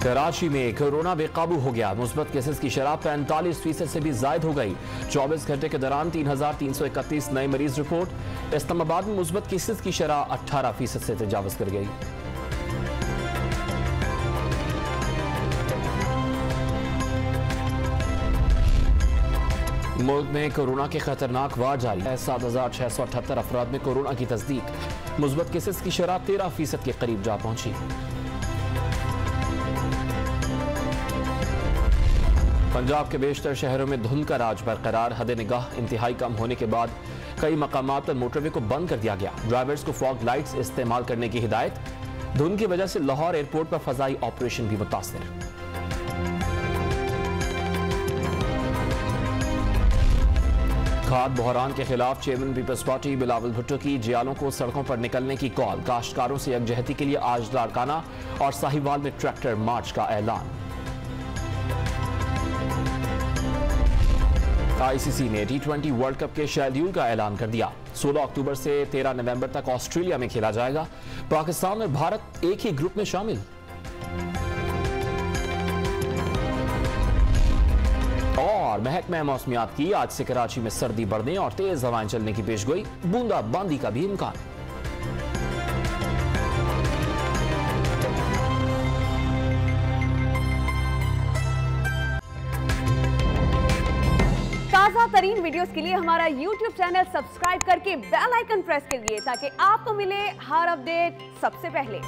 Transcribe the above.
कराची में कोरोना बेकाबू हो गया। मुस्बत केसेस की शरह 45% से भी ज्यादा हो गई। 24 घंटे के दौरान 3,331 नए मरीज रिपोर्ट। इस्लामाबाद में मुस्बत केसेस की शरह 18% से तजावज कर गई। मुल्क में कोरोना के खतरनाक वार जारी है। 7,678 अफराद में कोरोना की तस्दीक। मुस्बत केसेस की शरह 13% के करीब जा पहुंची। पंजाब के बेशतर शहरों में धुंध का राज बरकरार। हद निगाह इंतहाई कम होने के बाद कई मकामात पर मोटरवे को बंद कर दिया गया। ड्राइवर्स को फॉग लाइट्स इस्तेमाल करने की हिदायत। धुंध की वजह से लाहौर एयरपोर्ट पर फजाई ऑपरेशन भी मुतासिर। खाद बहरान के खिलाफ chairman peoples party Bilawal Bhutto की जियालों को सड़कों पर निकलने की कॉल। काश्तकारों से यकजहती के लिए आज लाड़काना और साहिवाल में ट्रैक्टर मार्च का ऐलान। आईसीसी ने T20 वर्ल्ड कप के शेड्यूल का ऐलान कर दिया। 16 अक्टूबर से 13 नवंबर तक ऑस्ट्रेलिया में खेला जाएगा। पाकिस्तान और भारत एक ही ग्रुप में शामिल। और महकमा मौसमियात की आज से कराची में सर्दी बढ़ने और तेज हवाएं चलने की पेशगोई। बूंदाबांदी का भी इम्कान। ताज़ा तरीन वीडियोस के लिए हमारा YouTube चैनल सब्सक्राइब करके बेल आइकन प्रेस करिए ताकि आपको मिले हर अपडेट सबसे पहले।